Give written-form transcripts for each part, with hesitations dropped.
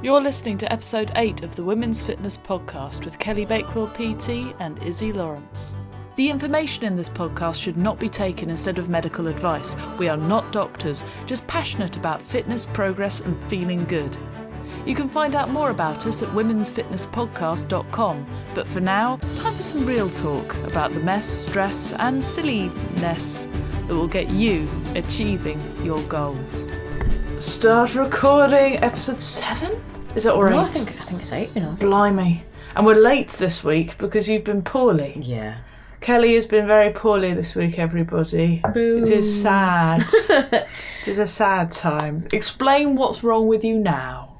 You're listening to episode 8 of the Women's Fitness Podcast with Kelly Bakewell PT and Iszi Lawrence. The information in this podcast should not be taken instead of medical advice. We are not doctors, just passionate about fitness, progress and feeling good. You can find out more about us at womensfitnesspodcast.com, but for now, time for some real talk about the mess, stress and silliness that will get you achieving your goals. Start recording episode 7? Is it or 8? No, I think it's 8, you know. Blimey. And we're late this week because you've been poorly. Yeah. Kelly has been very poorly this week, everybody. Boo. It is sad. It is a sad time. Explain what's wrong with you now.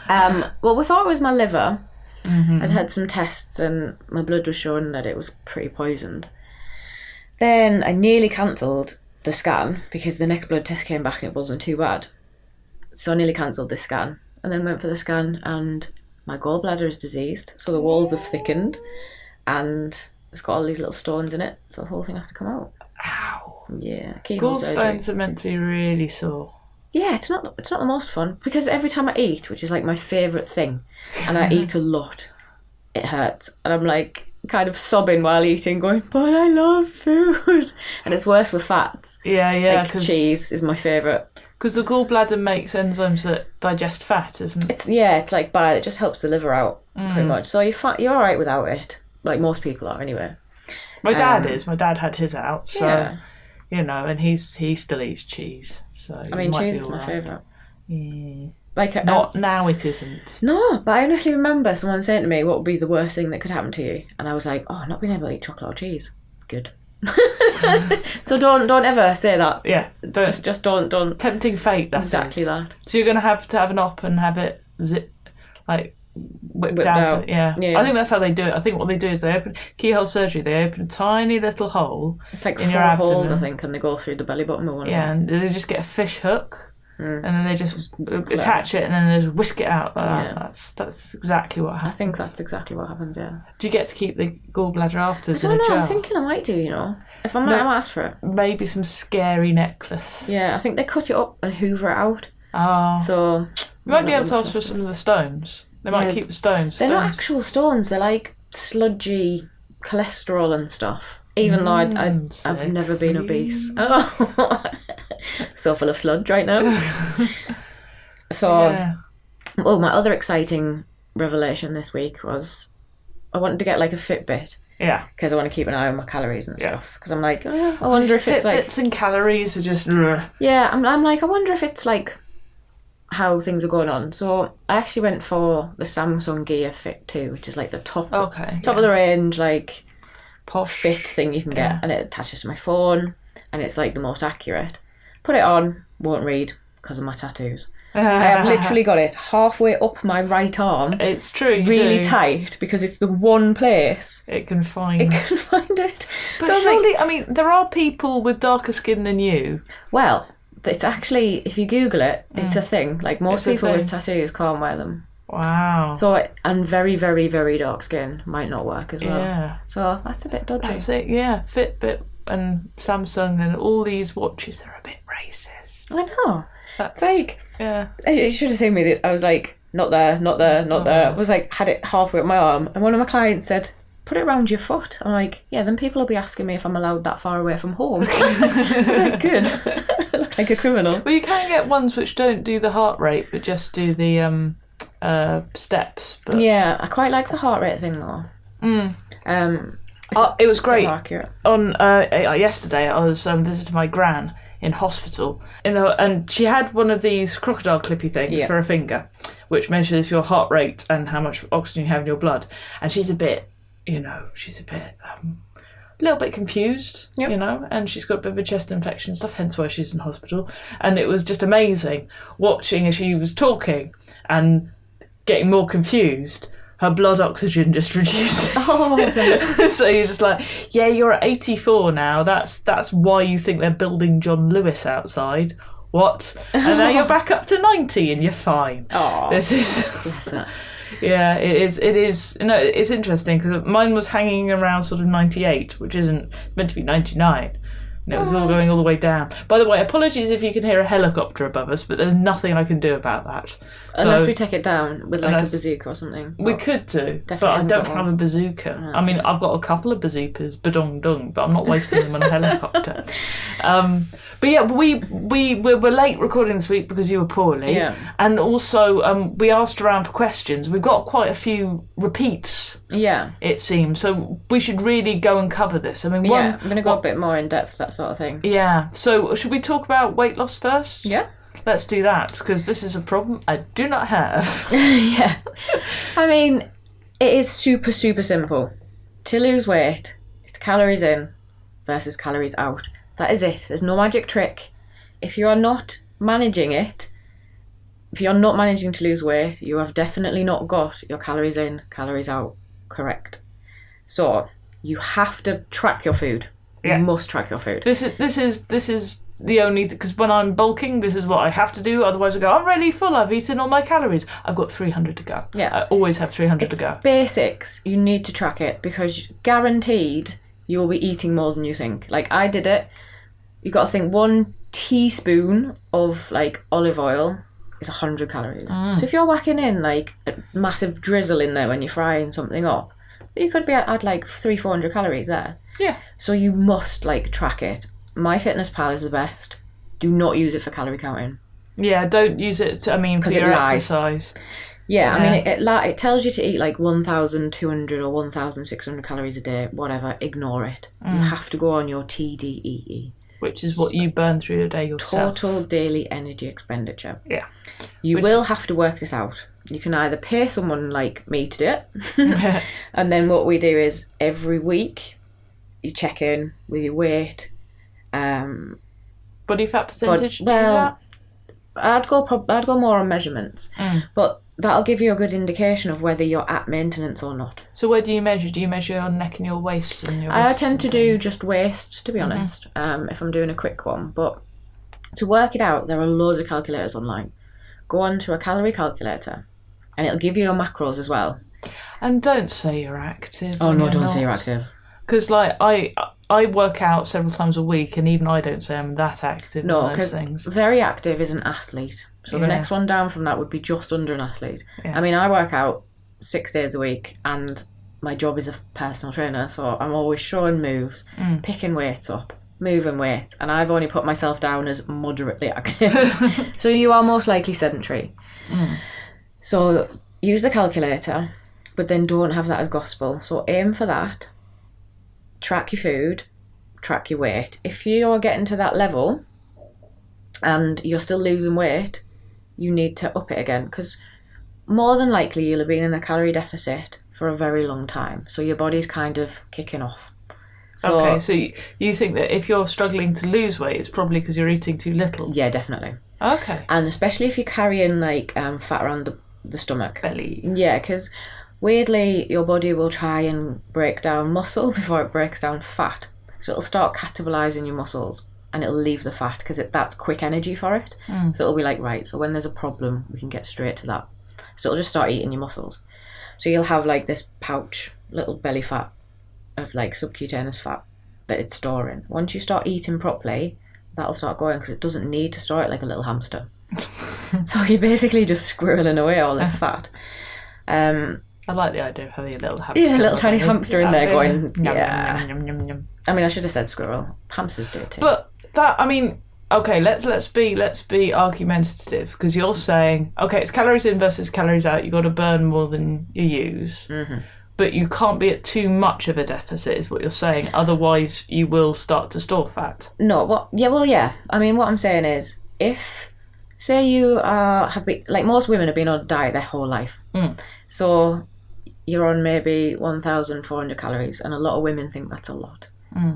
Well, we thought it was my liver. Mm-hmm. I'd had some tests and my blood was showing that it was pretty poisoned. Then I nearly cancelled the scan because the next blood test came back and it wasn't too bad. So I nearly cancelled the scan and then went for the scan and my gallbladder is diseased. So the walls have thickened and it's got all these little stones in it. So the whole thing has to come out. Ow. Yeah. Keyhole surgery. Gallstones are meant to be really sore. Yeah, it's not the most fun because every time I eat, which is like my favourite thing, and I eat a lot, it hurts. And I'm like kind of sobbing while eating, going, but I love food. And it's worse with fats. Yeah. Like cheese is my favourite. Because the gallbladder makes enzymes that digest fat, isn't it? It's like bad. It just helps the liver out, pretty much. So you're all right without it. Like most people are, anyway. My dad is. My dad had his out, so yeah. You know, and he still eats cheese. So I mean, cheese is my favourite. Mm. Like not now, it isn't. No, but I honestly remember someone saying to me, "What would be the worst thing that could happen to you?" And I was like, "Oh, not being able to eat chocolate or cheese. Good." So don't ever say that. Yeah, just don't. Tempting fate. That's exactly that. So you're gonna have to have an op and have it whipped out. Yeah. I think that's how they do it. I think what they do is they open keyhole surgery. They open a tiny little hole. It's like in 4 your abdomen. holes, I think, and they go through the belly button or one. Yeah, and they just get a fish hook, and then they just attach it, and then they just whisk it out. That's exactly what happens. I think that's exactly what happens. Yeah. Do you get to keep the gallbladder after? I don't know. I'm thinking I might do. You know, if I might ask for it. Maybe some scary necklace. Yeah, I think they cut it up and hoover it out. Oh. So you might be able to ask for some of the stones. They might keep the stones. They're not actual stones. They're like sludgy cholesterol and stuff. Even though I've never been obese. Oh. So full of sludge right now. So, my other exciting revelation this week was I wanted to get like a Fitbit. Yeah. Because I want to keep an eye on my calories and stuff. Because I'm like, I wonder if it's like... Fitbits and calories are just... Yeah, I'm like, I wonder if it's like how things are going on. So I actually went for the Samsung Gear Fit 2, which is like the top of the range, like posh fit thing you can get. And it attaches to my phone and it's like the most accurate. Put it on, won't read because of my tattoos. I have literally got it halfway up my right arm. It's true, really tight because it's the one place it can find it. But so surely, I mean, there are people with darker skin than you. Well, it's actually, if you Google it, it's a thing. Like most people with tattoos can't wear them. Wow. So, and very, very, very dark skin might not work as well. Yeah. So that's a bit dodgy. That's it. Yeah, Fitbit and Samsung and all these watches are a bit racist. I know. That's like, you should have seen me. I was like, not there, not there, not there. I was like, had it halfway up my arm, and one of my clients said, put it around your foot. I'm like, yeah, then people will be asking me if I'm allowed that far away from home. Like, good. I look like a criminal. Well, you can get ones which don't do the heart rate, but just do the steps. But... Yeah, I quite like the heart rate thing though. It was great. Accurate. On yesterday, I was visiting my gran in hospital, and she had one of these crocodile clippy things for a finger, which measures your heart rate and how much oxygen you have in your blood. And she's a bit, a little bit confused, and she's got a bit of a chest infection and stuff, hence why she's in hospital. And it was just amazing watching as she was talking and getting more confused. Her blood oxygen just reduced. So you're just like, yeah, you're at 84 now. That's why you think they're building John Lewis outside. What? And now you're back up to 90 and you're fine. Oh, this is. Yeah, it is. It's interesting because mine was hanging around sort of 98, which isn't meant to be 99. And it was all going all the way down. By the way, apologies if you can hear a helicopter above us, but there's nothing I can do about that. Unless we take it down with like a bazooka or something. We could do, but I don't have a bazooka. No, I mean, I've got a couple of bazookas, badong-dung, but I'm not wasting them on a helicopter. But yeah, we were late recording this week because you were poorly. Yeah. And also, we asked around for questions. We've got quite a few repeats. Yeah. It seems. So we should really go and cover this. I mean, I'm going to go a bit more in depth, that sort of thing. Yeah. So should we talk about weight loss first? Yeah. Let's do that, because this is a problem I do not have. Yeah. I mean, it is super, super simple. To lose weight, it's calories in versus calories out. That is it. There's no magic trick. If you are not managing it, if you're not managing to lose weight, you have definitely not got your calories in, calories out correct. So you have to track your food. Yeah. You must track your food. This is the only, because when I'm bulking, this is what I have to do. Otherwise, I go, I'm really full. I've eaten all my calories. I've got 300 to go. Yeah. I always have 300 to go. Basics. You need to track it because guaranteed you'll be eating more than you think. Like I did it. You got to think 1 teaspoon of like olive oil is 100 calories. So if you're whacking in like a massive drizzle in there when you're frying something up, you could be at like 300-400 calories there. Yeah. So you must like track it. MyFitnessPal is the best. Do not use it for calorie counting. Yeah, don't use it for your exercise. Yeah, I mean, it tells you to eat like 1,200 or 1,600 calories a day, whatever. Ignore it. You have to go on your TDEE. Which is what you burn through a day yourself. Total daily energy expenditure. Yeah. You will have to work this out. You can either pay someone like me to do it, and then what we do is every week you check in with your weight. Body fat percentage? I'd go more on measurements, but that'll give you a good indication of whether you're at maintenance or not. So where do you measure? Do you measure your neck and your waist? And your I tend to do just waist, to be honest, if I'm doing a quick one. But to work it out, there are loads of calculators online. Go on to a calorie calculator, and it'll give you your macros as well. And don't say you're active. Oh no, don't say you're active. Because like I work out several times a week, and even I don't say I'm that active. No, because very active is an athlete. So the next one down from that would be just under an athlete. Yeah. I mean, I work out 6 days a week, and my job is a personal trainer, so I'm always showing moves, picking weights up, moving weight, and I've only put myself down as moderately active. So you are most likely sedentary. So use the calculator, but then don't have that as gospel. So aim for that. Track your food, track your weight. If you're getting to that level and you're still losing weight, you need to up it again, because more than likely you'll have been in a calorie deficit for a very long time. So your body's kind of kicking off. So you think that if you're struggling to lose weight, it's probably because you're eating too little? Yeah, definitely. Okay. And especially if you're carrying like fat around the stomach. Belly. Yeah, because weirdly, your body will try and break down muscle before it breaks down fat. So it'll start catabolizing your muscles, and it'll leave the fat because that's quick energy for it. So it'll be like, right, so when there's a problem, we can get straight to that. So it'll just start eating your muscles. So you'll have like this pouch, little belly fat of like subcutaneous fat that it's storing. Once you start eating properly, that'll start going, because it doesn't need to store it like a little hamster. So you're basically just squirreling away all this fat. I like the idea of having a little hamster. Yeah, a little tiny hamster in there going, yum, yeah. yum, yum, yum, yum. I mean, I should have said squirrel. Hamsters do it too. But that, I mean, okay, let's be argumentative, because you're saying, okay, it's calories in versus calories out. You've got to burn more than you use. But you can't be at too much of a deficit, is what you're saying. Otherwise, you will start to store fat. No, yeah. I mean, what I'm saying is, if, say you have been, like most women have been on a diet their whole life. So you're on maybe 1,400 calories, and a lot of women think that's a lot.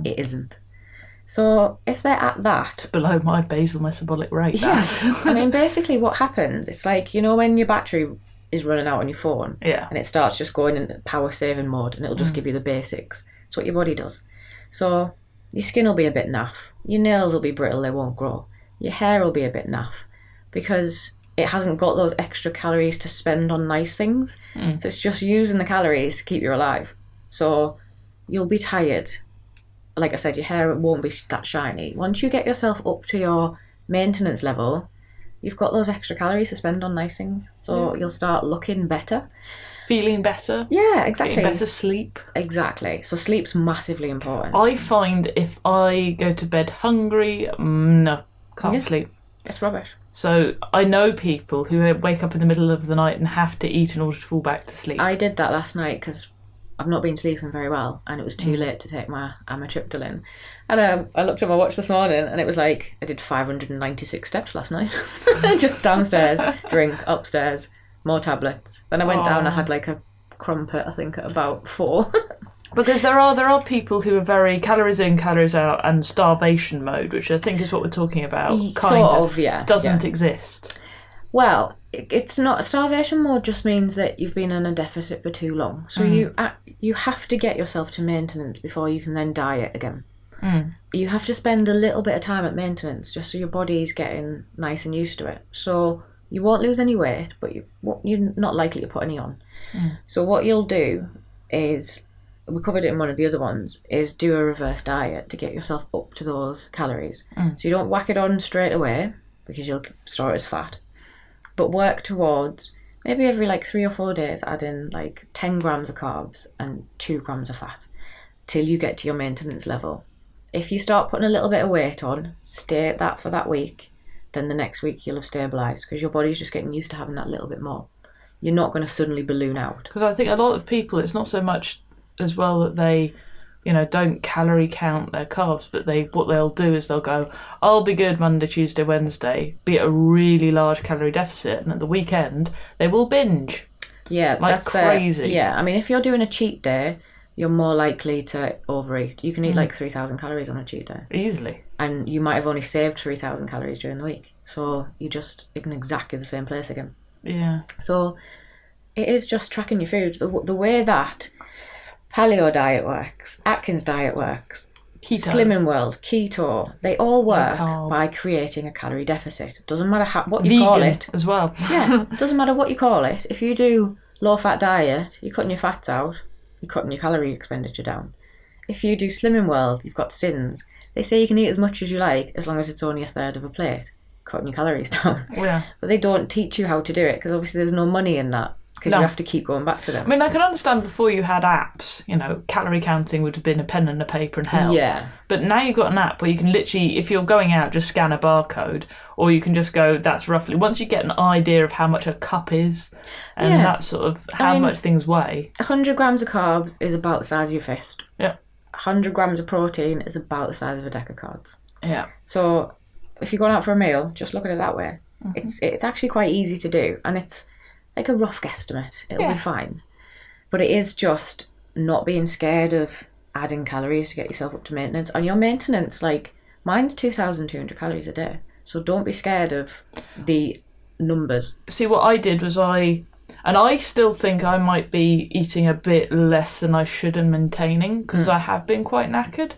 It isn't. So if they're at that... It's below my basal metabolic rate, yeah. I mean, basically what happens, it's like, you know, when your battery is running out on your phone, and it starts just going into power saving mode, and it'll just give you the basics. It's what your body does. So your skin will be a bit naff, your nails will be brittle, they won't grow, your hair will be a bit naff, because it hasn't got those extra calories to spend on nice things. So it's just using the calories to keep you alive. So you'll be tired, like I said, your hair won't be that shiny. Once you get yourself up to your maintenance level, you've got those extra calories to spend on nice things. So you'll start looking better. Feeling better. Yeah, exactly. Getting better sleep. Exactly. So sleep's massively important. I find if I go to bed hungry, no, can't sleep. It's rubbish. So I know people who wake up in the middle of the night and have to eat in order to fall back to sleep. I did that last night because I've not been sleeping very well and it was too late to take my amitriptyline. And I looked at my watch this morning and it was like I did 596 steps last night. Just downstairs, drink, upstairs, more tablets. Then I went down, I had like a crumpet, I think, at about 4. Because there are people who are very calories in, calories out, and starvation mode, which I think is what we're talking about. Doesn't exist. Well, it's not. Starvation mode just means that you've been in a deficit for too long. So you have to get yourself to maintenance before you can then diet again. You have to spend a little bit of time at maintenance just so your body's getting nice and used to it. So you won't lose any weight, but you're not likely to put any on. So what you'll do is, we covered it in one of the other ones, is do a reverse diet to get yourself up to those calories. So you don't whack it on straight away because you'll store it as fat, but work towards maybe every like 3 or 4 days add in like 10 grams of carbs and 2 grams of fat till you get to your maintenance level. If you start putting a little bit of weight on, stay at that for that week, then the next week you'll have stabilised because your body's just getting used to having that little bit more. You're not going to suddenly balloon out. Because I think a lot of people, it's not so much as well that they, don't calorie count their carbs, but what they'll do is they'll go, I'll be good Monday, Tuesday, Wednesday, be at a really large calorie deficit, and at the weekend they will binge. Yeah, that's crazy. I mean, if you're doing a cheat day, you're more likely to overeat. You can eat like 3,000 calories on a cheat day. Easily. And you might have only saved 3,000 calories during the week. So you're just in exactly the same place again. Yeah. So it is just tracking your food. The way that paleo diet works, Atkins diet works, keto, Slimming World, keto, they all work by creating a calorie deficit. It doesn't matter what you call it. As well. Yeah, it doesn't matter what you call it. If you do low-fat diet, you're cutting your fats out, you're cutting your calorie expenditure down. If you do Slimming World, you've got SINs. They say you can eat as much as you like as long as it's only a third of a plate, cutting your calories down. Yeah. But they don't teach you how to do it because obviously there's no money in that. Because you have to keep going back to them. I mean, I can understand before you had apps, calorie counting would have been a pen and a paper and hell. Yeah. But now you've got an app where you can literally, if you're going out, just scan a barcode, or you can just go, that's roughly, once you get an idea of how much a cup is, and that sort of, how much things weigh. 100 grams of carbs is about the size of your fist. Yeah. 100 grams of protein is about the size of a deck of cards. Yeah. So if you're going out for a meal, just look at it that way. It's actually quite easy to do, and it's like a rough guesstimate. It'll be fine. But it is just not being scared of adding calories to get yourself up to maintenance. And your maintenance, like, mine's 2,200 calories a day. So don't be scared of the numbers. See, what I did was and I still think I might be eating a bit less than I should and maintaining, because I have been quite knackered.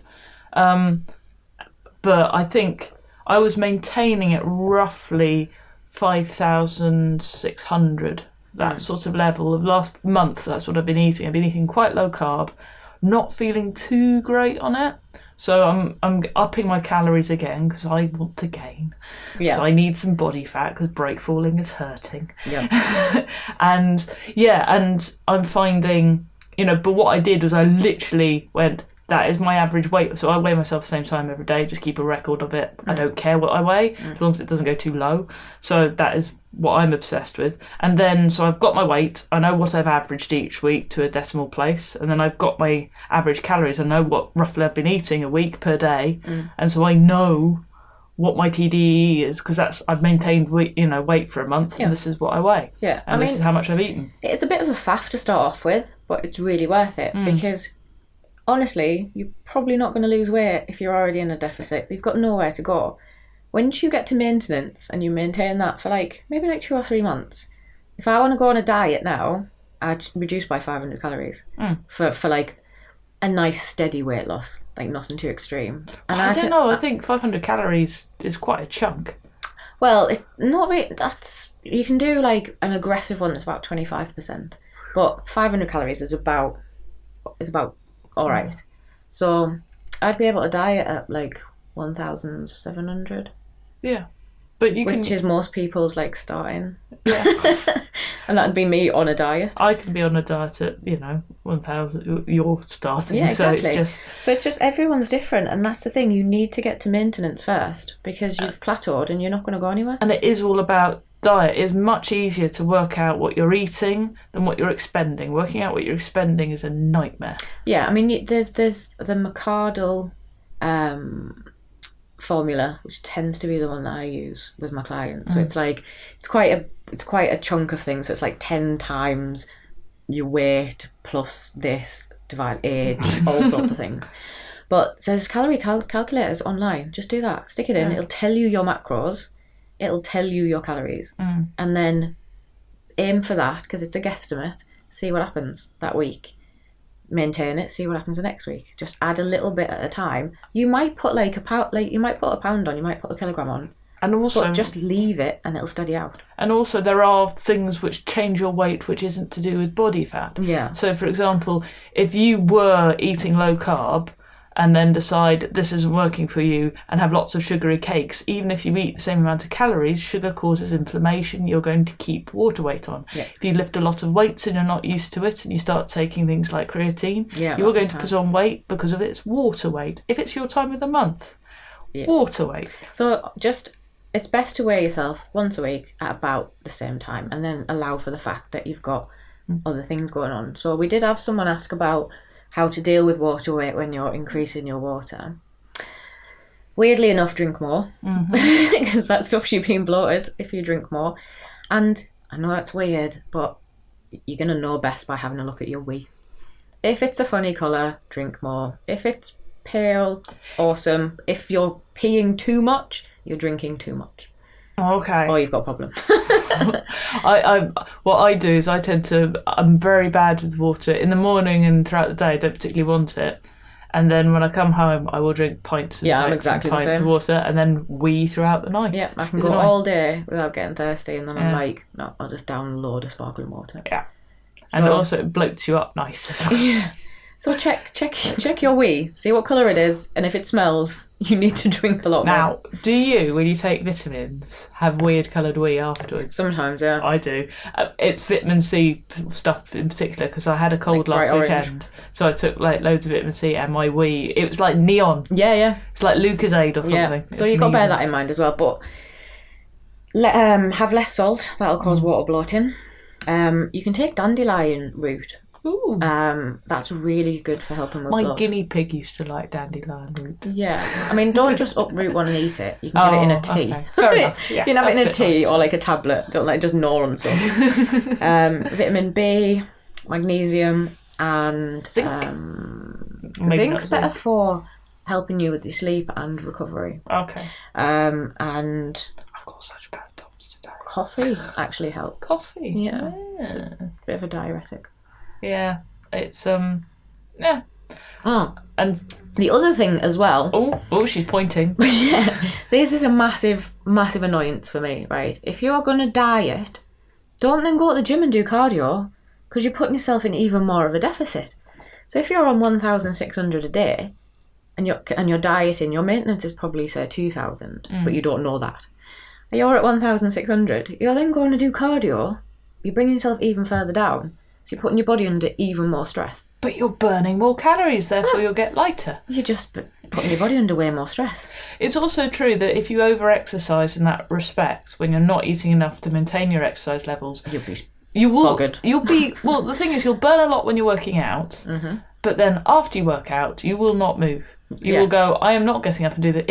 But I think I was maintaining at roughly 5,600, that sort of level. Of last month, that's what I've been eating. I've been eating quite low carb, not feeling too great on it. So I'm upping my calories again because I want to gain. Yeah. So I need some body fat because break falling is hurting. Yeah. and I'm finding, but what I did was I literally went, that is my average weight. So I weigh myself the same time every day, just keep a record of it. I don't care what I weigh, as long as it doesn't go too low. So that is what I'm obsessed with. And then, so I've got my weight. I know what I've averaged each week to a decimal place. And then I've got my average calories. I know what roughly I've been eating a week per day. And so I know what my TDE is, because I've maintained weight for a month, and this is what I weigh. Yeah. And this is how much I've eaten. It's a bit of a faff to start off with, but it's really worth it because honestly, you're probably not going to lose weight if you're already in a deficit. You've got nowhere to go. Once you get to maintenance and you maintain that for maybe 2 or 3 months, if I want to go on a diet now, I'd reduce by 500 calories for a nice steady weight loss, nothing too extreme. And I don't know, I think 500 calories is quite a chunk. Well, it's not really, you can do an aggressive one that's about 25%, but 500 calories is about all right. So I'd be able to diet at like 1,700. Yeah. But which is most people's like starting. Yeah. And that'd be me on a diet. I can be on a diet at, 1,000. You're starting. Yeah, exactly. So it's just everyone's different, and that's the thing. You need to get to maintenance first because you've plateaued and you're not going to go anywhere. And it is all about diet. It's much easier to work out what you're eating than what you're expending. Working out what you're expending is a nightmare. Yeah, I mean, there's the McArdle formula, which tends to be the one that I use with my clients. So it's like it's quite a chunk of things. So it's like 10 times your weight plus this divide age, all sorts of things. But there's calorie calculators online. Just do that. Stick it in. It'll tell you your macros. It'll tell you your calories. And then aim for that because it's a guesstimate. See what happens that week. Maintain it. See what happens the next week. Just add a little bit at a time. You might put a pound on. You might put a kilogram on. And also, but just leave it and it'll steady out. And also, there are things which change your weight which isn't to do with body fat. Yeah. So, for example, if you were eating low carb and then decide this isn't working for you and have lots of sugary cakes, even if you eat the same amount of calories, sugar causes inflammation. You're going to keep water weight on. Yeah. If you lift a lot of weights and you're not used to it and you start taking things like creatine, you're going to put on weight because of its water weight. If it's your time of the month, water weight. So it's best to weigh yourself once a week at about the same time and then allow for the fact that you've got other things going on. So we did have someone ask about how to deal with water weight when you're increasing your water. Weirdly enough, drink more because that stops you being bloated if you drink more. And I know that's weird, but you're going to know best by having a look at your wee. If it's a funny colour, drink more. If it's pale, awesome. If you're peeing too much, you're drinking too much. Okay. Or you've got a problem. What I do is I'm very bad with water. In the morning and throughout the day, I don't particularly want it. And then when I come home, I will drink pints and pints of water and then wee throughout the night. Yeah, I can go all day without getting thirsty and then I'm like, no, I'll just down a load of sparkling water. Yeah. And also it bloats you up nice as well. Yeah. So check your wee, see what colour it is, and if it smells, you need to drink a lot more. Now, do you, when you take vitamins, have weird coloured wee afterwards? Sometimes, yeah. I do. It's vitamin C stuff in particular, because I had a cold last weekend, orange. So I took like loads of vitamin C, and my wee, it was like neon. Yeah. It's like Lucozade or something. Yeah. So you've got to bear that in mind as well, but have less salt, that'll cause water bloating. You can take dandelion root. Ooh. That's really good for helping with my guinea pig used to like dandelion root. Yeah, I mean, don't just uproot one and eat it. You can get it in a tea. Okay. Fair enough. Yeah, you can have it in a tea or like a tablet. Don't just gnaw on stuff. Vitamin B, magnesium, and zinc. Zinc's better for helping you with your sleep and recovery. Okay. And I've got such bad tops today. Coffee actually helps. Coffee. Yeah. It's a bit of a diuretic. Yeah, it's And the other thing as well. Oh, she's pointing. Yeah, this is a massive annoyance for me. Right, if you are going to diet, don't then go to the gym and do cardio because you're putting yourself in even more of a deficit. So if you're on 1,600 a day, and you're dieting, your maintenance is probably say 2,000, but you don't know that. And you're at 1,600. You're then going to do cardio. You're bringing yourself even further down. So you're putting your body under even more stress. But you're burning more calories, therefore you'll get lighter. You're just putting your body under way more stress. It's also true that if you over-exercise in that respect, when you're not eating enough to maintain your exercise levels, you'll be well, the thing is, you'll burn a lot when you're working out, but then after you work out, you will not move. You will go, I am not getting up and do that.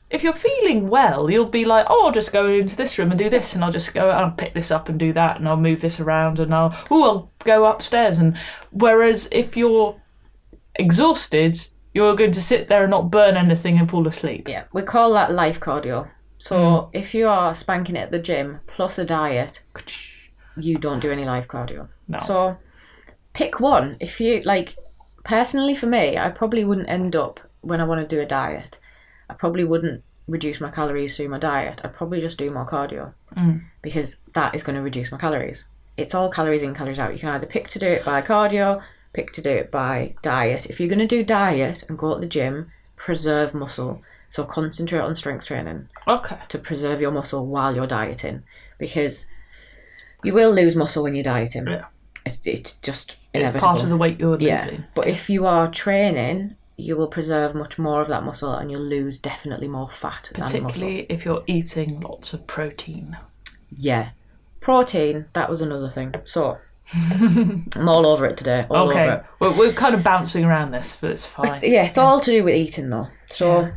If you're feeling well, you'll be like, I'll just go into this room and do this, and I'll just go and pick this up and do that, and I'll move this around, and I'll go upstairs. And whereas if you're exhausted, you're going to sit there and not burn anything and fall asleep. Yeah, we call that life cardio. So if you are spanking it at the gym plus a diet, you don't do any life cardio. No. So pick one. If you personally for me, I probably wouldn't end up when I want to do a diet. I probably wouldn't reduce my calories through my diet. I'd probably just do more cardio because that is going to reduce my calories. It's all calories in, calories out. You can either pick to do it by cardio, pick to do it by diet. If you're going to do diet and go to the gym, preserve muscle. So concentrate on strength training. Okay. To preserve your muscle while you're dieting. Because you will lose muscle when you're dieting. Yeah. It's just inevitable. It's part of the weight you're losing. Yeah. But if you are training, you will preserve much more of that muscle and you'll lose definitely more fat than muscle. Particularly if you're eating lots of protein. Yeah. Protein, that was another thing. So, I'm all over it today. All over it. We're kind of bouncing around this, but it's fine. It's all to do with eating though. So,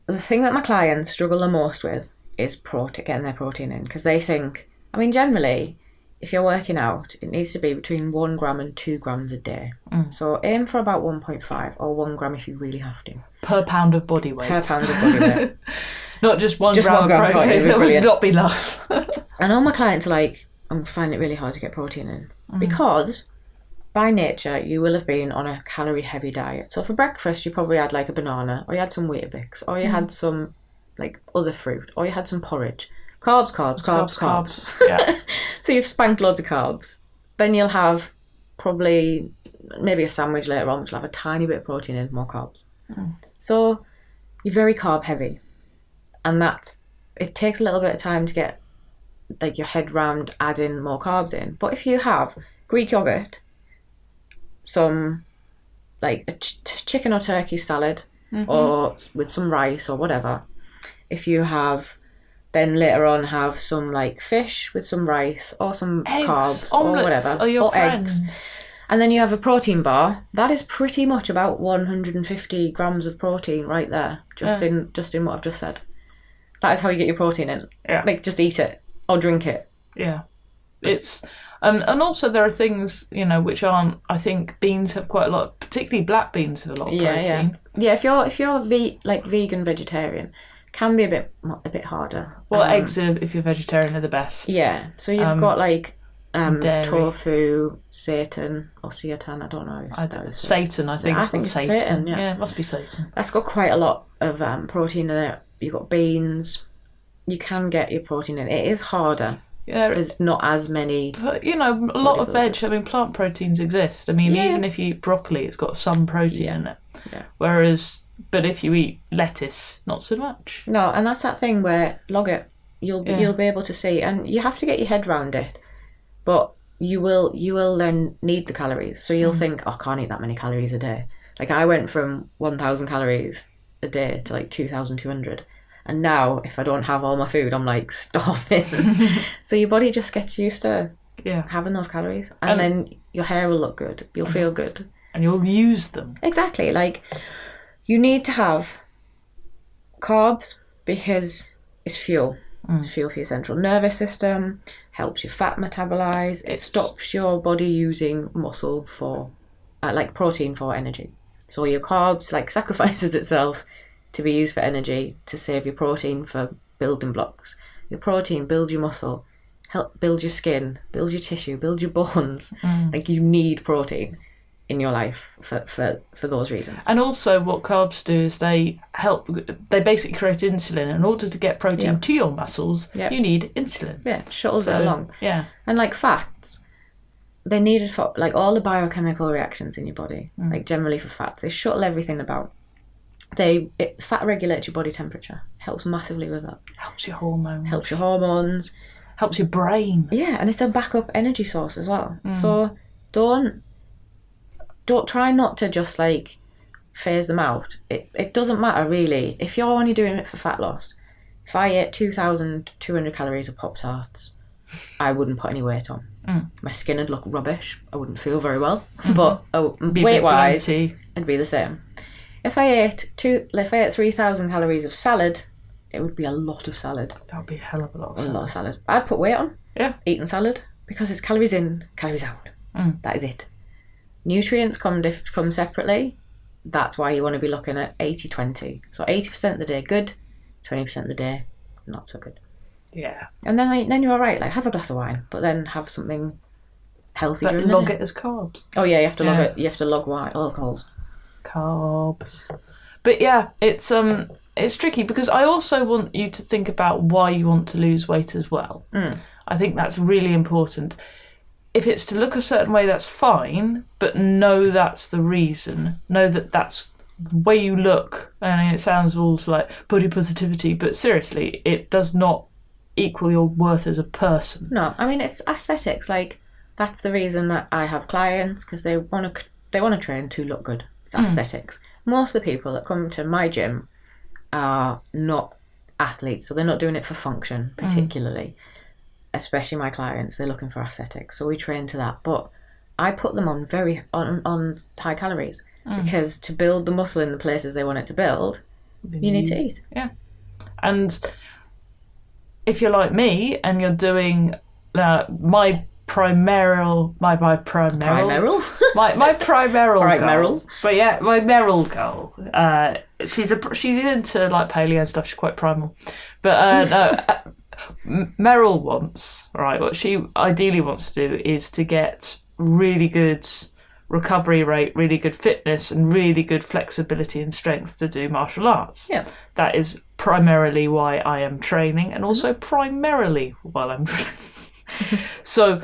the thing that my clients struggle the most with is getting their protein in. Because they think, I mean, generally, if you're working out, it needs to be between 1 gram and 2 grams a day. So aim for about 1.5 or 1 gram if you really have to. Per pound of body weight. Per pound of body weight. Not just 1 gram of protein. That would not be enough. And all my clients are like, I'm finding it really hard to get protein in. Because by nature, you will have been on a calorie-heavy diet. So for breakfast, you probably had like a banana, or you had some Weetabix, or you had some like other fruit, or you had some porridge. Carbs. Yeah. So you've spanked loads of carbs. Then you'll have probably maybe a sandwich later on, which will have a tiny bit of protein in, more carbs. So you're very carb heavy. And it takes a little bit of time to get like your head round adding more carbs in. But if you have Greek yogurt, some like a chicken or turkey salad, or with some rice or whatever, if you have... Then later on have some like fish with some rice or some carbs or whatever. Or eggs. And then you have a protein bar. That is pretty much about 150 grams of protein right there. Just in what I've just said. That is how you get your protein in. Yeah. Like just eat it or drink it. Yeah. It's and also there are things, which aren't, I think beans have quite a lot, particularly black beans have a lot of protein. Yeah, if you're vegan, vegetarian, can be a bit harder. Well, eggs, if you're vegetarian, are the best. Yeah, so you've got like tofu, seitan, or seitan, I don't know. Satan, I think it's Satan. Yeah, it must be Satan. That's got quite a lot of protein in it. You've got beans. You can get your protein in. It is harder. Yeah, there's not as many. But, a lot of veg. I mean, plant proteins exist. I mean, even if you eat broccoli, it's got some protein in it. Yeah. But if you eat lettuce, not so much. No, and that's that thing where log it. You'll be able to see, and you have to get your head round it. But you will then need the calories. So you'll think, I can't eat that many calories a day. Like I went from 1,000 calories a day to like 2,200. And now, if I don't have all my food, I'm like starving. So your body just gets used to having those calories. And then your hair will look good. You'll feel good. And you'll use them. Exactly. Like, you need to have carbs because it's fuel. It's fuel for your central nervous system, helps your fat metabolize. It stops your body using muscle for, like protein for energy. So your carbs, like, sacrifices itself to be used for energy, to save your protein for building blocks. Your protein builds your muscle, help build your skin, build your tissue, build your bones. Like, you need protein in your life for those reasons. And also what carbs do is they basically create insulin. In order to get protein to your muscles, you need insulin. Yeah, it shuttles it along. Yeah. And like fats, they're needed for like all the biochemical reactions in your body. Like generally for fats, they shuttle everything about. Fat regulates your body temperature, helps massively with that. Helps your hormones. Helps your brain. Yeah, and it's a backup energy source as well. So don't try not to just like phase them out. It doesn't matter really. If you're only doing it for fat loss, if I ate 2,200 calories of Pop-Tarts, I wouldn't put any weight on. My skin would look rubbish. I wouldn't feel very well. But weight-wise, it'd be the same. If I ate 3,000 calories of salad, it would be a lot of salad. That would be a hell of a lot of salad. A lot of salad. I'd put weight on. Yeah. Eating salad because it's calories in, calories out. That is it. Nutrients come separately. That's why you want to be looking at 80-20. So 80% of the day good, 20% of the day not so good. Yeah. And then you're all right. Like, have a glass of wine, but then have something healthy during the day. Log it as carbs. Oh yeah, you have to log it. You have to log wine, alcohols. Carbs. But yeah, it's tricky because I also want you to think about why you want to lose weight as well. I think that's really important. if it's to look a certain way, that's fine, but know that's the reason. Know that that's the way you look. And it sounds all like body positivity, but seriously, it does not equal your worth as a person. No, I mean, it's aesthetics. Like, that's the reason that I have clients, because they want to train to look good. It's aesthetics. Most of the people that come to my gym are not athletes, so they're not doing it for function particularly. Especially my clients, they're looking for aesthetics, so we train to that. But I put them on on high calories because to build the muscle in the places they want it to build, you need to eat. Yeah, and if you're like me and you're doing my primeral goal. But yeah, my Meryl goal. She's into like paleo and stuff. She's quite primal, but no. Meryl wants, right, what she ideally wants to do is to get really good recovery rate, really good fitness, and really good flexibility and strength to do martial arts. Yeah. That is primarily why I am training, and also primarily while I'm training. So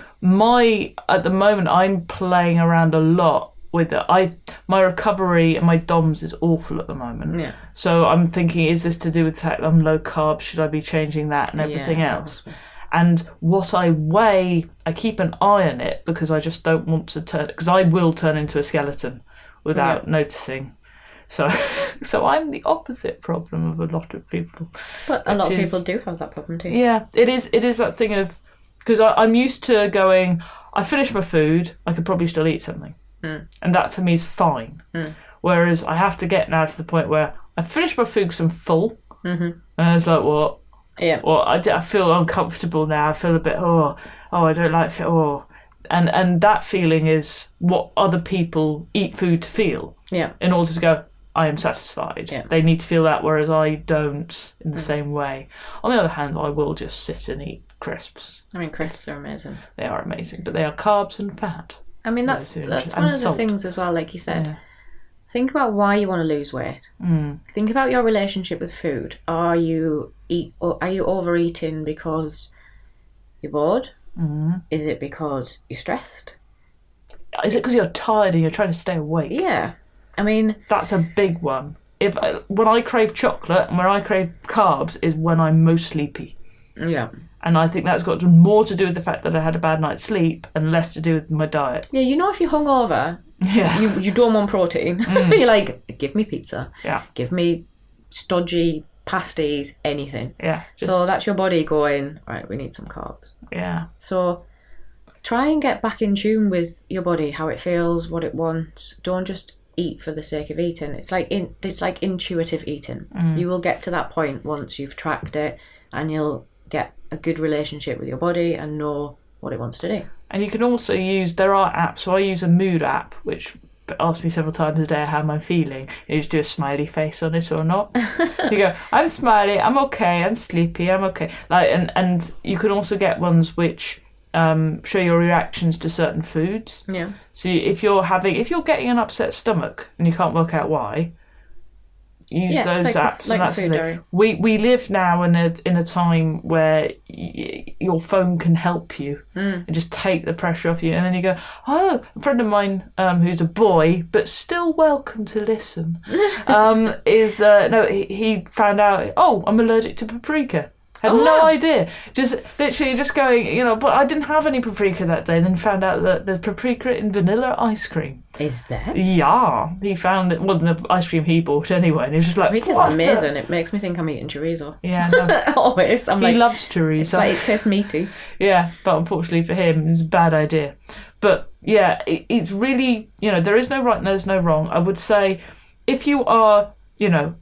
at the moment, I'm playing around a lot with it. My recovery and my DOMS is awful at the moment. Yeah. So I'm thinking, is this to do with the fact that I'm low carb? Should I be changing that and everything else? And what I weigh, I keep an eye on it because I just don't want to because I will turn into a skeleton without noticing. So I'm the opposite problem of a lot of people. But a lot of people do have that problem too. Yeah, it is that thing of, because I'm used to going, I finish my food, I could probably still eat something. And that for me is fine. Whereas I have to get now to the point where I finish my food because I'm full. And it's like, what? Yeah. Or I feel uncomfortable now. I feel a bit, I don't like it. And that feeling is what other people eat food to feel. Yeah. In order to go, I am satisfied. Yeah. They need to feel that, whereas I don't in the same way. On the other hand, I will just sit and eat crisps. I mean, crisps are amazing. They are amazing, but they are carbs and fat. I mean, that's one of the things as well, like you said. Yeah. Think about why you want to lose weight. Think about your relationship with food. Are you overeating because you're bored? Is it because you're stressed? Is it because you're tired and you're trying to stay awake? Yeah. I mean, that's a big one. When I crave chocolate and when I crave carbs is when I'm most sleepy. Yeah. And I think that's got more to do with the fact that I had a bad night's sleep and less to do with my diet. Yeah, if you're hungover, you don't want protein. You're like, give me pizza. Yeah. Give me stodgy pasties, anything. Yeah. So that's your body going, right, we need some carbs. Yeah. So try and get back in tune with your body, how it feels, what it wants. Don't just eat for the sake of eating. It's like intuitive eating. You will get to that point once you've tracked it, and you'll get a good relationship with your body and know what it wants to do. And you can also there are apps. So I use a mood app, which asks me several times a day how I'm feeling. You just do a smiley face on it or not. You go, I'm smiley, I'm okay, I'm sleepy, I'm okay. Like, and you can also get ones which show your reactions to certain foods. Yeah. So if you're getting an upset stomach and you can't work out why, use those apps. Like and that's food diary. We live now in a time where your phone can help you and just take the pressure off you, and then you go, a friend of mine who's a boy but still welcome to listen he found out, I'm allergic to paprika. Had no idea. Just literally just going, but I didn't have any paprika that day, and then found out that there's paprika in vanilla ice cream. Is there? Yeah. He found it, the ice cream he bought anyway, and he was just like, paprika's amazing. It makes me think I'm eating chorizo. Yeah, no. Always. He loves chorizo. It's like, it tastes meaty. Yeah, but unfortunately for him, it's a bad idea. But yeah, it's really, there is no right and there's no wrong. I would say if you are...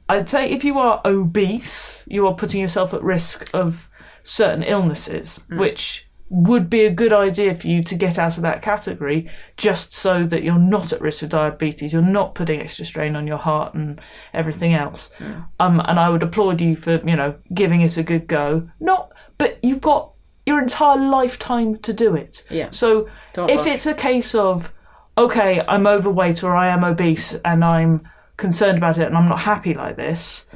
I'd say if you are obese, you are putting yourself at risk of certain illnesses, which would be a good idea for you to get out of that category, just so that you're not at risk of diabetes, you're not putting extra strain on your heart and everything else. And I would applaud you for, giving it a good go. But you've got your entire lifetime to do it. Yeah. So if it's a case of, okay, I'm overweight or I am obese and I'm concerned about it and I'm not happy like this,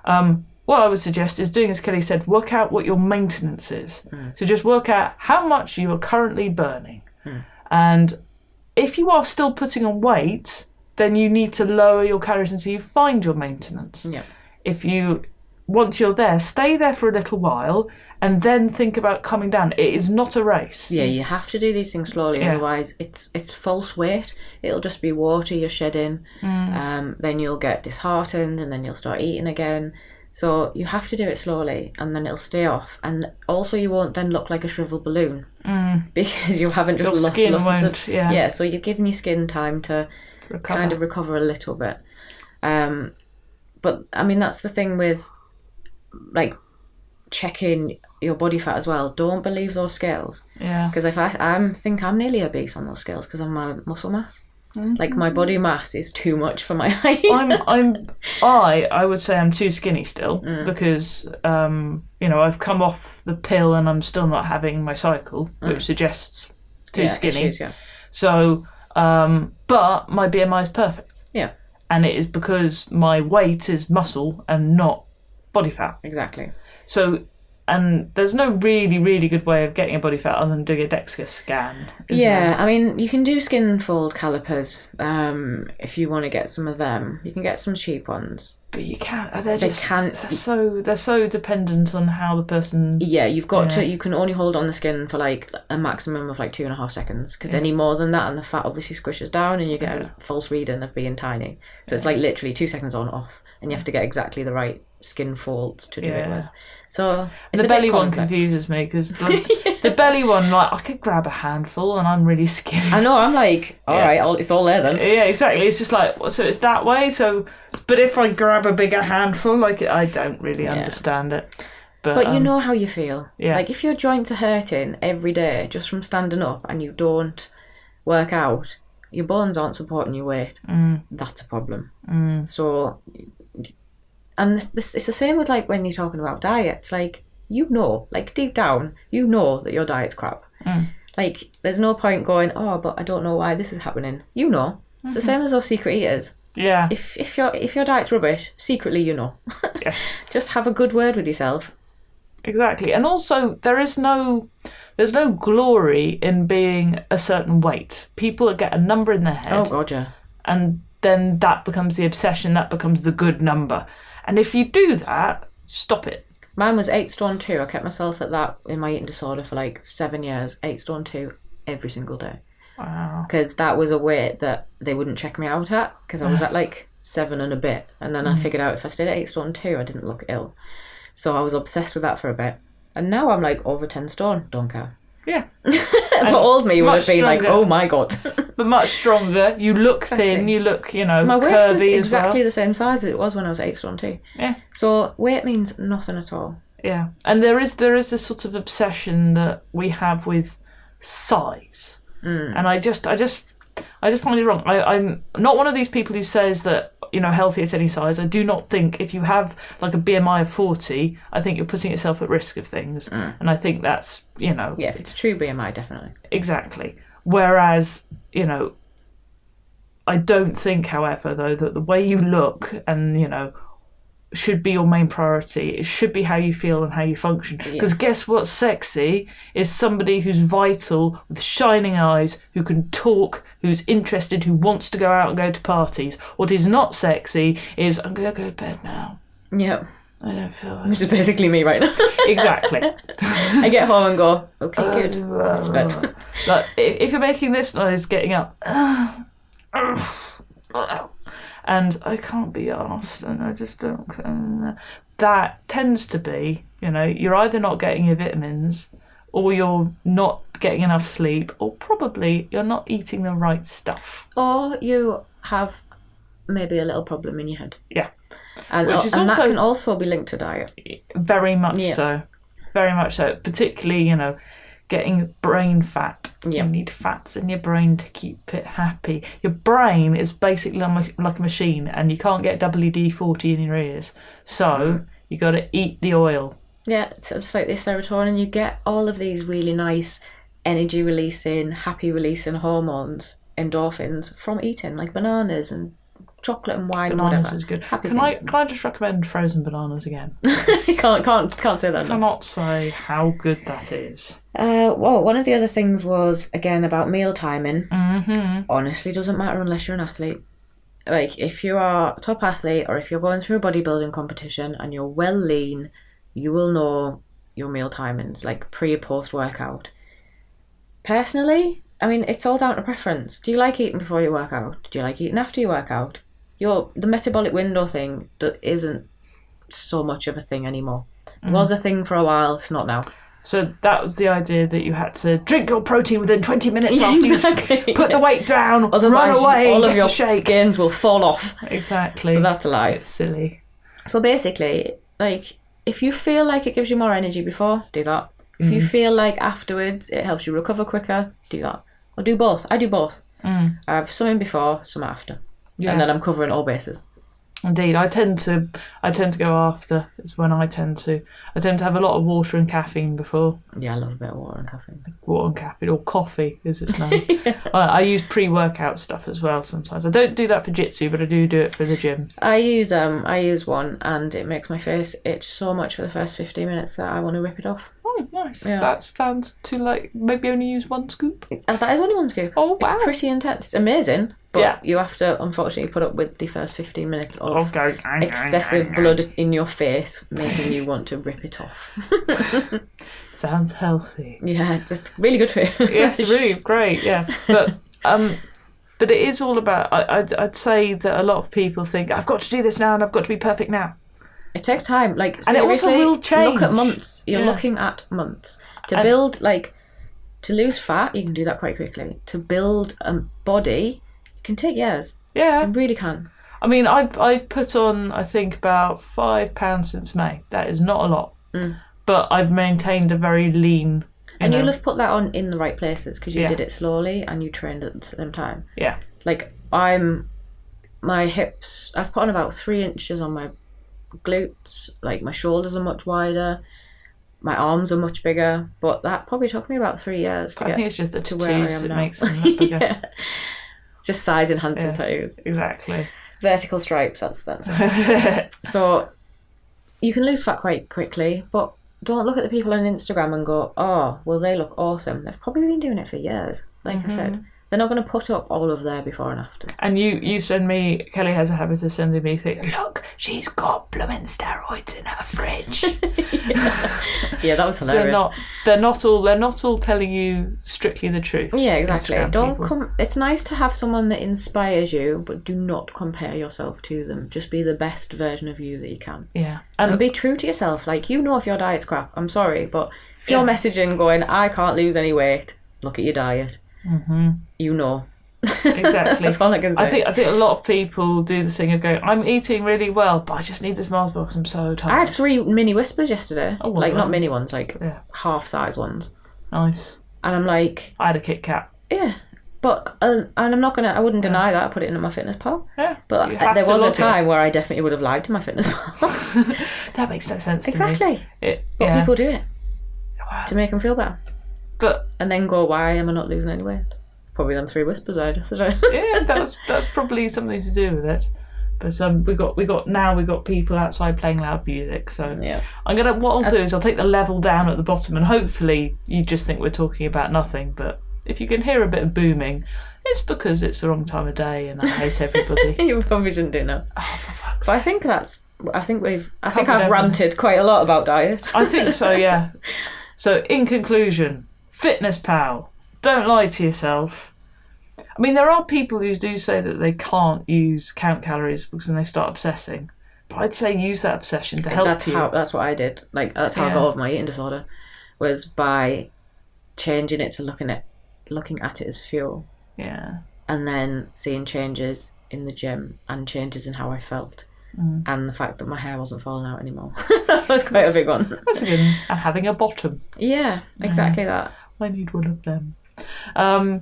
what I would suggest is doing, as Kelly said, work out what your maintenance is. So just work out how much you are currently burning And if you are still putting on weight, then you need to lower your calories until you find your maintenance. Yeah. Once you're there, stay there for a little while and then think about coming down. It is not a race. Yeah, you have to do these things slowly, otherwise it's false weight. It'll just be water you're shedding. Then you'll get disheartened and then you'll start eating again. So you have to do it slowly and then it'll stay off. And also you won't then look like a shriveled balloon because you haven't just your lost skin lots won't, of... Yeah, so you're giving your skin time to kind of recover a little bit. But, I mean, that's the thing with, like, checking your body fat as well. Don't believe those scales. Yeah. Because if I think I'm nearly obese on those scales because of my muscle mass. Like, my body mass is too much for my height. I would say I'm too skinny still because, I've come off the pill and I'm still not having my cycle, which suggests too skinny. Issues, So, but my BMI is perfect. Yeah. And it is because my weight is muscle and not body fat. Exactly. So, and there's no really, really good way of getting a body fat other than doing a DEXA scan. There? I mean, you can do skin fold calipers if you want to get some of them. You can get some cheap ones. But you can't. They're so dependent on how the person. Yeah, you've got to. You can only hold on the skin for like a maximum of like 2.5 seconds, because any more than that, and the fat obviously squishes down, and you get a false reading of being tiny. So it's like literally 2 seconds on off, and you have to get exactly the right skin folds to do it with. So the belly one confuses me because the belly one, like I could grab a handful and I'm really skinny. I know, I'm like, all right, it's all there then. Yeah, exactly. It's just like, so it's that way. So, but if I grab a bigger handful, like I don't really understand it. But you know how you feel. Yeah. Like if your joints are hurting every day just from standing up and you don't work out, your bones aren't supporting your weight. That's a problem. So. And it's the same with like when you're talking about diets, like like deep down, you know that your diet's crap. Like there's no point going, oh, but I don't know why this is happening. You know, it's the same as those secret eaters. Yeah. If your diet's rubbish, secretly you know. Yes. Just have a good word with yourself. Exactly, and also there's no glory in being a certain weight. People get a number in their head. Oh God, yeah. And then that becomes the obsession. That becomes the good number. And if you do that, stop it. Mine was 8 stone 2. I kept myself at that in my eating disorder for like 7 years. 8 stone 2 every single day. Wow. Because that was a weight that they wouldn't check me out at, because I was at like 7 and a bit. And then I figured out if I stayed at 8 stone 2, I didn't look ill. So I was obsessed with that for a bit. And now I'm like over 10 stone. Don't care. Yeah. But old me would have been like, oh my God. But much stronger. You look thin. You look, my waist curvy is exactly as well. the same size as it was when I was 8 stone 2. Yeah. So weight means nothing at all. Yeah. And there is a sort of obsession that we have with size. And I just find it wrong. I'm not one of these people who says that, healthy at any size. I do not think if you have like a BMI of 40, I think you're putting yourself at risk of things. And I think that's, Yeah, if it's a true BMI, definitely. Exactly. Whereas, I don't think, however, though, that the way you look and, should be your main priority. It should be how you feel and how you function. Because guess what's sexy is somebody who's vital, with shining eyes, who can talk, who's interested, who wants to go out and go to parties. What is not sexy is, I'm going to go to bed now. Yep. I don't feel like Which is basically me right now. Exactly. I get home and go, okay, good. It's bed. Like, if you're making this noise, getting up... and I can't be arsed, and I just don't... that tends to be, you're either not getting your vitamins, or you're not getting enough sleep, or probably you're not eating the right stuff. Or you have maybe a little problem in your head. Yeah. And that can also be linked to diet. Very much so. Very much so. Particularly, getting brain fat. You need fats in your brain to keep it happy. Your brain is basically like a machine, and you can't get WD-40 in your ears. So you got to eat the oil. Yeah, it's like the serotonin. You get all of these really nice energy-releasing, happy-releasing hormones, endorphins, from eating, like bananas and chocolate and wine. Bananas whatever. is good. Happy Can I things. just recommend frozen bananas again? can't say that. Cannot say how good that is. Well, one of the other things was, again, about meal timing. Mm-hmm. Honestly, doesn't matter unless you're an athlete. Like, if you are a top athlete or if you're going through a bodybuilding competition and you're well lean, you will know your meal timings, like pre or post workout. Personally, I mean, it's all down to preference. Do you like eating before you work out? Do you like eating after you work out? The metabolic window thing isn't so much of a thing anymore. It was a thing for a while, it's not now. So that was the idea, that you had to drink your protein within 20 minutes after you put the weight down, Otherwise, run away, all of your shake. gains will fall off. Exactly. So that's a lie. It's silly. So basically, like, if you feel like it gives you more energy before, do that. If you feel like afterwards it helps you recover quicker, do that. Or do both. I do both. I have some in before, some after. Yeah. And then I'm covering all bases. Indeed, I tend to go after. It's when I tend to have a lot of water and caffeine before. Yeah, I love a bit of water and caffeine. Water and caffeine, or coffee, as it's known. I use pre-workout stuff as well sometimes. I don't do that for jitsu, but I do it for the gym. I use one, and it makes my face itch so much for the first 15 minutes that I want to rip it off. Oh, nice. Yeah. That sounds too like maybe only use one scoop. That is only one scoop. Oh, wow. It's pretty intense. It's amazing, but Yeah. you have to, unfortunately, put up with the first 15 minutes of Okay. excessive blood in your face, making you want to rip it off. Sounds healthy. Yeah, that's really good for you. Yes, really great. Yeah, but it is all about. I'd say that a lot of people think I've got to do this now and I've got to be perfect now. It takes time, like, And it also will change. Look at months. You're looking at months to build, like, to lose fat. You can do that quite quickly. To build a body, it can take years. Yeah, It really can. I mean, I've put on, I think, about 5 pounds since May. That is not a lot, but I've maintained a very lean. And you'll have put that on in the right places because you Yeah. did it slowly and you trained at the same time. Yeah, Like, my hips, I've put on about 3 inches on my glutes. Like, my shoulders are much wider. My arms are much bigger. But that probably took me about 3 years to I get think it's just the to where I tattoos am that now. makes them look bigger. Yeah. Just size enhancing Yeah. tattoos. Exactly. Vertical stripes, that's it. So you can lose fat quite quickly, but don't look at the people on Instagram and go, oh, well, they look awesome. They've probably been doing it for years. Like I said, they're not going to put up all of their before and after. And you send me, Kelly has a habit of sending me things, look, she's got blooming steroids in her fridge. Yeah, that was So hilarious. they're not all telling you strictly the truth. Yeah, exactly. Instagram Don't people. It's nice to have someone that inspires you, but do not compare yourself to them. Just be the best version of you that you can. Yeah. And be true to yourself. Like, you know if your diet's crap. I'm sorry, but if you're messaging going, I can't lose any weight, look at your diet. You know. Exactly. That's all I can say. I think a lot of people do the thing of going, I'm eating really well, but I just need this Mars bar because I'm so tired. I had 3 mini whispers yesterday. Oh, well like, not done. mini ones, like half-size ones. Nice. And I'm like, I had a Kit Kat. yeah. But, and I'm not I wouldn't deny that. I put it in my fitness pal. Yeah. But You have there to was a log it. time where I definitely would have lied to my fitness pal. That makes no sense to me. Exactly. But But people do it Wow, to make them feel better. But And then go, why am I not losing any weight? Probably them 3 whispers I just said. yeah, that's probably something to do with it. But we got people outside playing loud music. So Yeah. what I'll do is I'll take the level down at the bottom, and hopefully you just think we're talking about nothing. But if you can hear a bit of booming, it's because it's the wrong time of day, and I hate everybody. You probably shouldn't do now. Oh, for fuck's But I think I've Covered I've everything. ranted quite a lot about diet. I think so, yeah. So, in conclusion, Fitness Pal, don't lie to yourself. I mean, there are people who do say that they can't count calories because then they start obsessing. But I'd say use that obsession to help you. That's what I did. Like, that's how I got over my eating disorder, was by changing it to looking at it as fuel. Yeah. And then seeing changes in the gym and changes in how I felt. And the fact that my hair wasn't falling out anymore. That was quite a big one. That's a good one. And having a bottom. Yeah, exactly that. I need one of them. I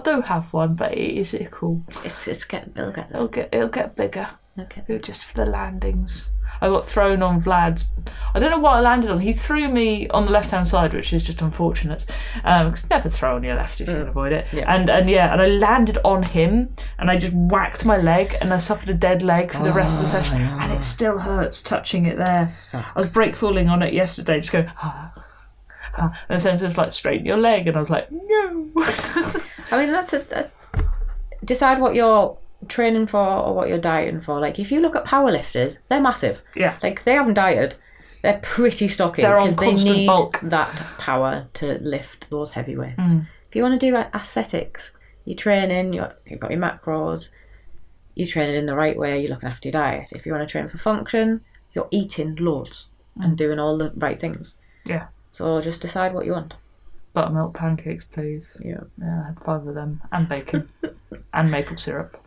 do have one, but it is cool. It'll get there. It'll get bigger. Okay. Just for the landings. I got thrown on Vlad's. I don't know what I landed on. He threw me on the left-hand side, which is just unfortunate. Because never throw on your left if you can avoid it. Yeah. And I landed on him, and I just whacked my leg, and I suffered a dead leg for the rest of the session. No. And it still hurts touching it there. I was break falling on it yesterday, just going. And the sensor was like, straighten your leg, and I was like, no. I mean, that's decide what you're training for or what you're dieting for. Like, if you look at powerlifters, they're massive. Yeah. Like, they haven't dieted. They're pretty stocky. They're on constant they need bulk. That power to lift those heavy weights. If you want to do aesthetics, you're training, you've got your macros, you're training in the right way, you're looking after your diet. If you want to train for function, you're eating loads and doing all the right things. Yeah. So just decide what you want. Buttermilk pancakes, please. Yeah. I had 5 of them. And bacon. And maple syrup.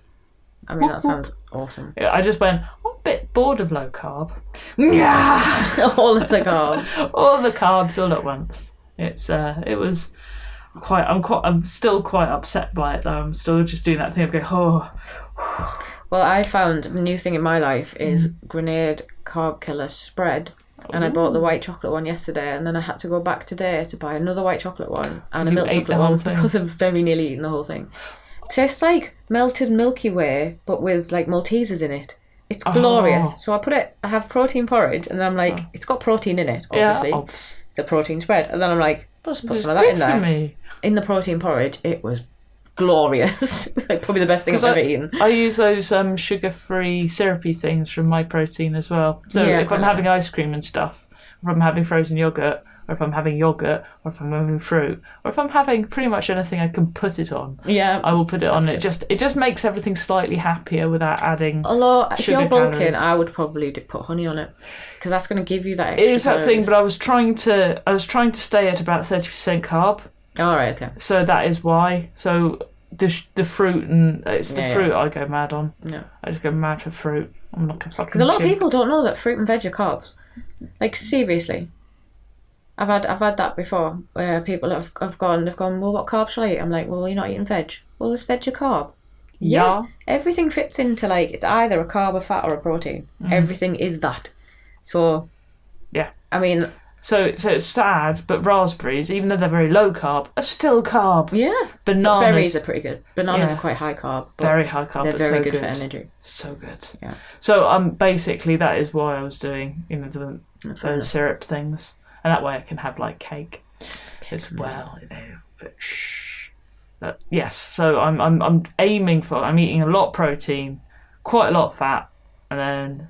I mean, that sounds awesome. Yeah, I just went, I'm a bit bored of low carb. Yeah! All of the carbs. All the carbs all at once. It was quite, I'm still quite upset by it though. I'm still just doing that thing of going, oh. Well, I found the new thing in my life is Grenade Carb Killer Spread. And I bought the white chocolate one yesterday, and then I had to go back today to buy another white chocolate one and a milk chocolate one because I've very nearly eaten the whole thing. It tastes like melted Milky Way, but with like Maltesers in it. It's glorious. So I have protein porridge, and then I'm like, it's got protein in it, obviously. Yeah, it's a protein spread. And then I'm like, I'll just put some of that in there. Me. In the protein porridge, it was glorious. Like, probably the best thing I've ever eaten. I use those sugar-free syrupy things from My Protein as well. So if I'm having ice cream and stuff, if I'm having frozen yogurt, or if I'm having yogurt, or if I'm having fruit, or if I'm having pretty much anything I can put it on, I will put it on. It just makes everything slightly happier without adding. Although if sugar you're bulking, calories. I would probably put honey on it because that's going to give you that extra. It is that thing, but I was trying to stay at about 30% carb. All right, okay. So that is why. So the fruit and it's the fruit I go mad on. Yeah, I just go mad for fruit. I'm not gonna fucking. Because a lot of people don't know that fruit and veg are carbs. Like, seriously, I've had that before where people have gone. Well, what carbs shall I eat? I'm like, well, you're not eating veg. Well, is veg a carb? Yeah. Everything fits into, like, it's either a carb, a fat, or a protein. Everything is that. So yeah, I mean. So it's sad, but raspberries, even though they're very low carb, are still carb. Yeah. Bananas. Berries are pretty good. Bananas are quite high carb. Very high carb, they're very good for energy. So good. Yeah. So basically that is why I was doing those syrup things, and that way I can have like cake as well. But yes. So I'm aiming for. I'm eating a lot of protein, quite a lot of fat, and then.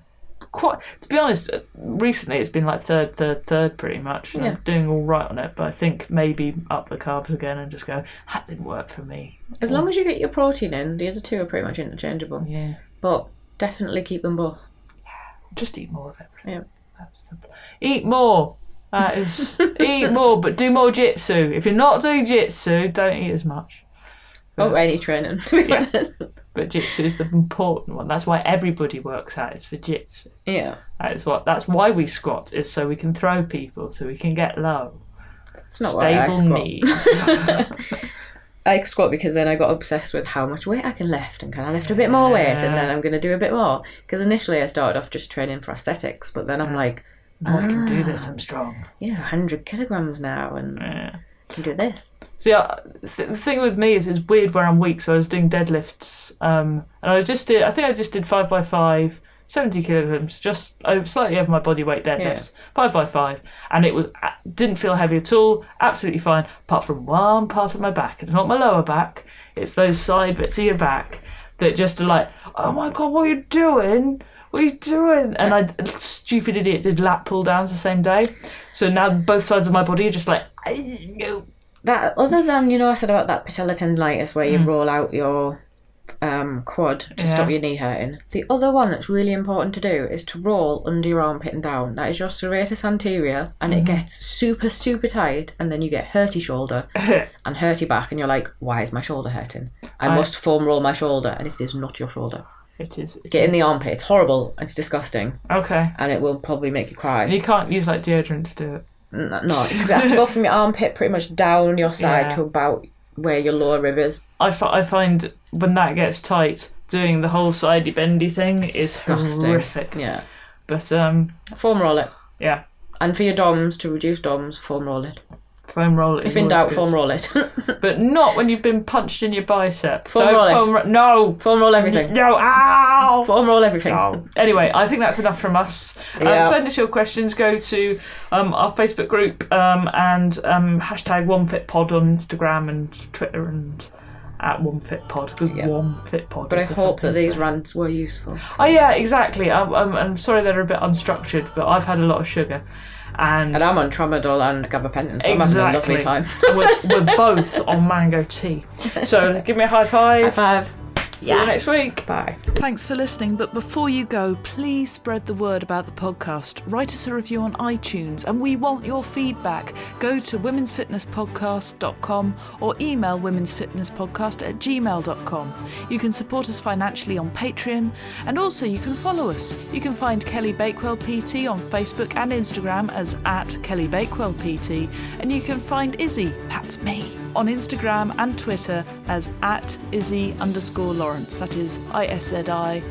To be honest, recently it's been like third pretty much. And I'm doing all right on it, but I think maybe up the carbs again and just go, that didn't work for me. As long as you get your protein in, the other two are pretty much interchangeable. Yeah. But definitely keep them both. Yeah. Just eat more of everything. Yeah. That's simple. Eat more. That is, eat more, but do more jitsu. If you're not doing jitsu, don't eat as much. But, any training, to be honest. But jitsu is the important one. That's why everybody works out. It's for jitsu. Yeah. That's why we squat, is so we can throw people, so we can get low. That's not stable why knees. I squat because then I got obsessed with how much weight I can lift, and can I lift a bit more weight, and then I'm going to do a bit more. Because initially I started off just training for aesthetics, but then I'm like, I can do this. I'm strong. 100 kilograms now, and I can do this. See, the thing with me is it's weird where I'm weak. So I was doing deadlifts, and I just did 5x5, 70 kilograms, just slightly over my body weight deadlifts, 5x5, and it didn't feel heavy at all, absolutely fine, apart from one part of my back. It's not my lower back; it's those side bits of your back that just are like, oh my god, what are you doing? What are you doing? And I, stupid idiot, did lat pull downs the same day. So now both sides of my body are just like, no. That, other than, I said about that patella tendonitis where you roll out your quad to stop your knee hurting. The other one that's really important to do is to roll under your armpit and down. That is your serratus anterior, and it gets super, super tight, and then you get hurty shoulder and hurty back, and you're like, why is my shoulder hurting? I must foam roll my shoulder, and it is not your shoulder. It is. Get in the armpit. It's horrible. It's disgusting. Okay. And it will probably make you cry. And you can't use like deodorant to do it. No, because that's to go from your armpit pretty much down your side to about where your lower rib is. I find when that gets tight, doing the whole sidey bendy thing is horrific. Yeah. But foam roll it. Yeah. And for your DOMs, to reduce DOMs, foam roll it. Foam roll it. If in doubt, foam roll it. But not when you've been punched in your bicep. Foam roll it. No. Foam roll everything. No. Ow. Foam roll everything. No. Anyway, I think that's enough from us. Send us your questions. Go to our Facebook group and hashtag OneFitPod on Instagram and Twitter and at OneFitPod. OneFitPod. But I hope that these rants were useful. Oh yeah, exactly. I'm sorry they're a bit unstructured, but I've had a lot of sugar. And I'm on tramadol and gabapentin, so I'm having a lovely time. we're both on mango tea. So give me a high five. High fives. See you next week. Bye. Thanks for listening, but before you go, please spread the word about the podcast. Write us a review on iTunes, and we want your feedback. Go to womensfitnesspodcast.com or email womensfitnesspodcast@gmail.com. You can support us financially on Patreon, and also you can follow us. You can find Kelly Bakewell PT on Facebook and Instagram as @KellyBakewellPT, and you can find Iszi, that's me, on Instagram and Twitter as @Iszi_Lawrence. That is ISZI_LAWRENCE.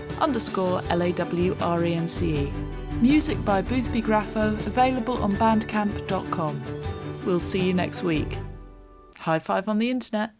Music by Boothby Graffo, available on bandcamp.com. We'll see you next week. High five on the internet.